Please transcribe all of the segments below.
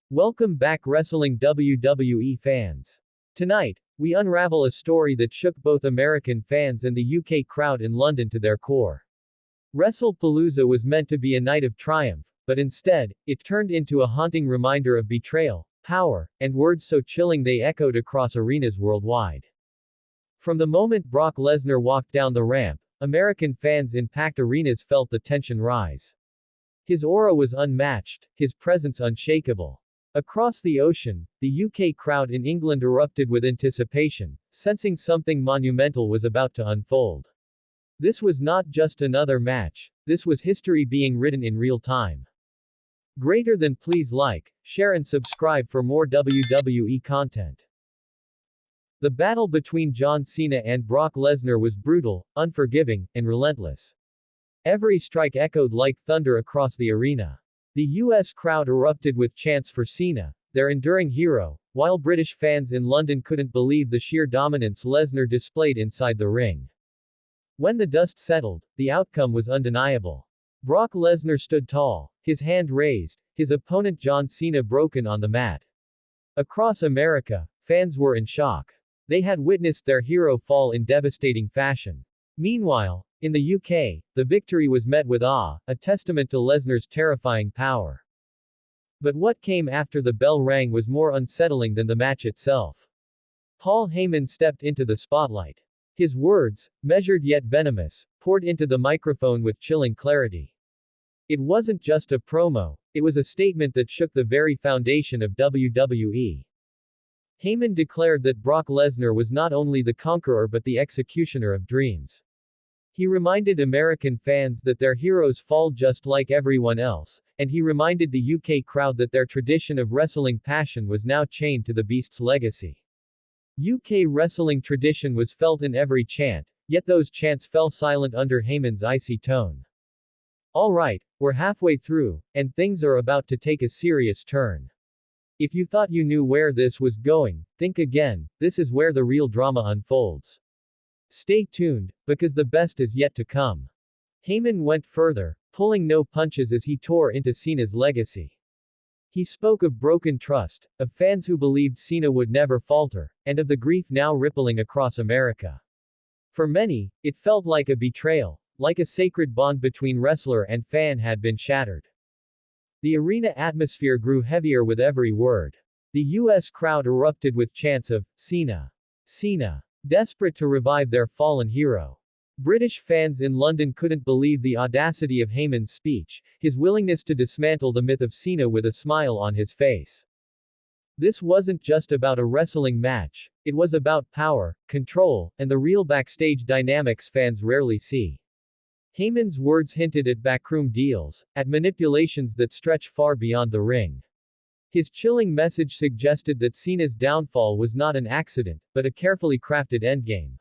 Welcome back Wrestling WWE fans. Tonight, we unravel a story that shook both American fans and the UK crowd in London to their core. WrestlePalooza was meant to be a night of triumph, but instead, it turned into a haunting reminder of betrayal, power, and words so chilling they echoed across arenas worldwide. From the moment Brock Lesnar walked down the ramp, American fans in packed arenas felt the tension rise. His aura was unmatched, his presence unshakable. Across the ocean, the UK crowd in England erupted with anticipation, sensing something monumental was about to unfold. This was not just another match, this was history being written in real time. Greater than please like, share and subscribe for more WWE content. The battle between John Cena and Brock Lesnar was brutal, unforgiving, and relentless. Every strike echoed like thunder across the arena. The US crowd erupted with chants for Cena, their enduring hero, while British fans in London couldn't believe the sheer dominance Lesnar displayed inside the ring. When the dust settled, the outcome was undeniable. Brock Lesnar stood tall, his hand raised, his opponent John Cena broken on the mat. Across America, fans were in shock. They had witnessed their hero fall in devastating fashion. Meanwhile, in the UK, the victory was met with awe, a testament to Lesnar's terrifying power. But what came after the bell rang was more unsettling than the match itself. Paul Heyman stepped into the spotlight. His words, measured yet venomous, poured into the microphone with chilling clarity. It wasn't just a promo, it was a statement that shook the very foundation of WWE. Heyman declared that Brock Lesnar was not only the conqueror but the executioner of dreams. He reminded American fans that their heroes fall just like everyone else, and he reminded the UK crowd that their tradition of wrestling passion was now chained to the Beast's legacy. UK wrestling tradition was felt in every chant, yet those chants fell silent under Heyman's icy tone. Alright, we're halfway through, and things are about to take a serious turn. If you thought you knew where this was going, think again, this is where the real drama unfolds. Stay tuned, because the best is yet to come. Heyman went further, pulling no punches as he tore into Cena's legacy. He spoke of broken trust, of fans who believed Cena would never falter, and of the grief now rippling across America. For many, it felt like a betrayal, like a sacred bond between wrestler and fan had been shattered. The arena atmosphere grew heavier with every word. The US crowd erupted with chants of, Cena! Cena! Desperate to revive their fallen hero. British fans in London couldn't believe the audacity of Heyman's speech, his willingness to dismantle the myth of Cena with a smile on his face. This wasn't just about a wrestling match, it was about power, control, and the real backstage dynamics fans rarely see. Heyman's words hinted at backroom deals, at manipulations that stretch far beyond the ring. His chilling message suggested that Cena's downfall was not an accident, but a carefully crafted endgame.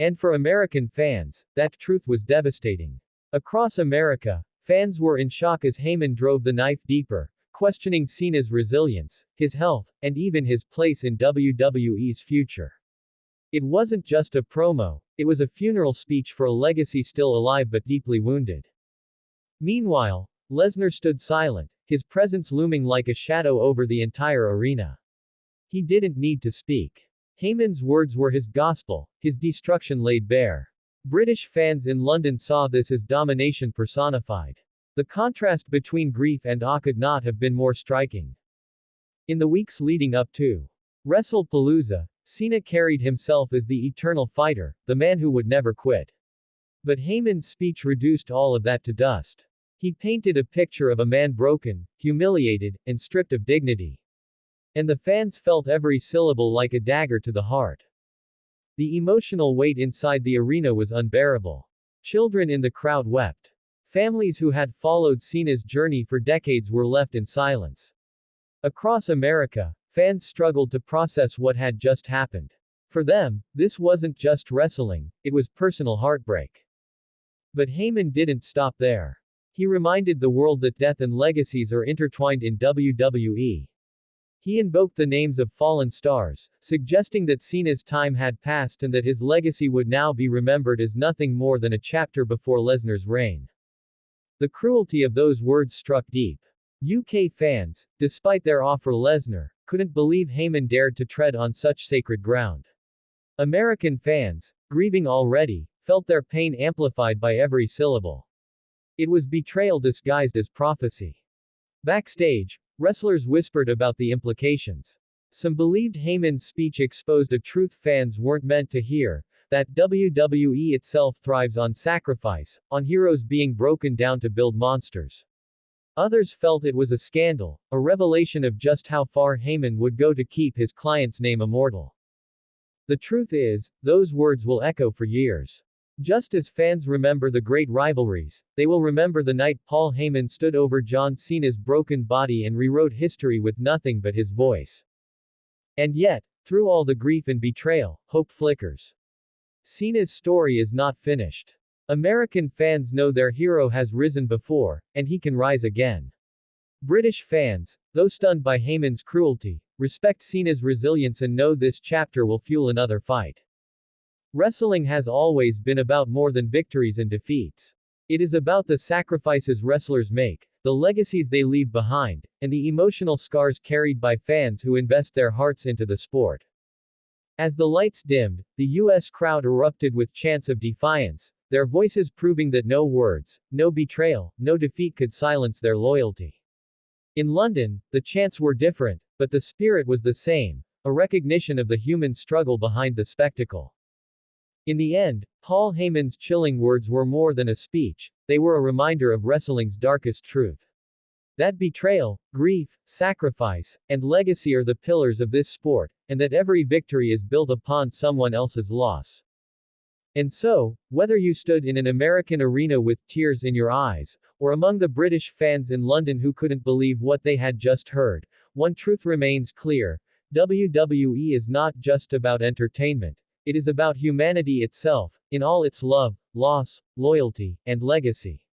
And for American fans, that truth was devastating. Across America, fans were in shock as Heyman drove the knife deeper, questioning Cena's resilience, his health, and even his place in WWE's future. It wasn't just a promo, it was a funeral speech for a legacy still alive but deeply wounded. Meanwhile, Lesnar stood silent, his presence looming like a shadow over the entire arena. He didn't need to speak. Heyman's words were his gospel, his destruction laid bare. British fans in London saw this as domination personified. The contrast between grief and awe could not have been more striking. In the weeks leading up to WrestlePalooza, Cena carried himself as the eternal fighter, the man who would never quit. But Heyman's speech reduced all of that to dust. He painted a picture of a man broken, humiliated, and stripped of dignity. And the fans felt every syllable like a dagger to the heart. The emotional weight inside the arena was unbearable. Children in the crowd wept. Families who had followed Cena's journey for decades were left in silence. Across America, fans struggled to process what had just happened. For them, this wasn't just wrestling, it was personal heartbreak. But Heyman didn't stop there. He reminded the world that death and legacies are intertwined in WWE. He invoked the names of fallen stars, suggesting that Cena's time had passed and that his legacy would now be remembered as nothing more than a chapter before Lesnar's reign. The cruelty of those words struck deep. UK fans, despite their awe for Lesnar, couldn't believe Heyman dared to tread on such sacred ground. American fans, grieving already, felt their pain amplified by every syllable. It was betrayal disguised as prophecy. Backstage, wrestlers whispered about the implications. Some believed Heyman's speech exposed a truth fans weren't meant to hear, that WWE itself thrives on sacrifice, on heroes being broken down to build monsters. Others felt it was a scandal, a revelation of just how far Heyman would go to keep his client's name immortal. The truth is, those words will echo for years. Just as fans remember the great rivalries, they will remember the night Paul Heyman stood over John Cena's broken body and rewrote history with nothing but his voice. And yet, through all the grief and betrayal, hope flickers. Cena's story is not finished. American fans know their hero has risen before, and he can rise again. British fans, though stunned by Heyman's cruelty, respect Cena's resilience and know this chapter will fuel another fight. Wrestling has always been about more than victories and defeats. It is about the sacrifices wrestlers make, the legacies they leave behind, and the emotional scars carried by fans who invest their hearts into the sport. As the lights dimmed, the US crowd erupted with chants of defiance, their voices proving that no words, no betrayal, no defeat could silence their loyalty. In London, the chants were different, but the spirit was the same, a recognition of the human struggle behind the spectacle. In the end, Paul Heyman's chilling words were more than a speech, they were a reminder of wrestling's darkest truth. That betrayal, grief, sacrifice, and legacy are the pillars of this sport, and that every victory is built upon someone else's loss. And so, whether you stood in an American arena with tears in your eyes, or among the British fans in London who couldn't believe what they had just heard, one truth remains clear: WWE is not just about entertainment. It is about humanity itself, in all its love, loss, loyalty, and legacy.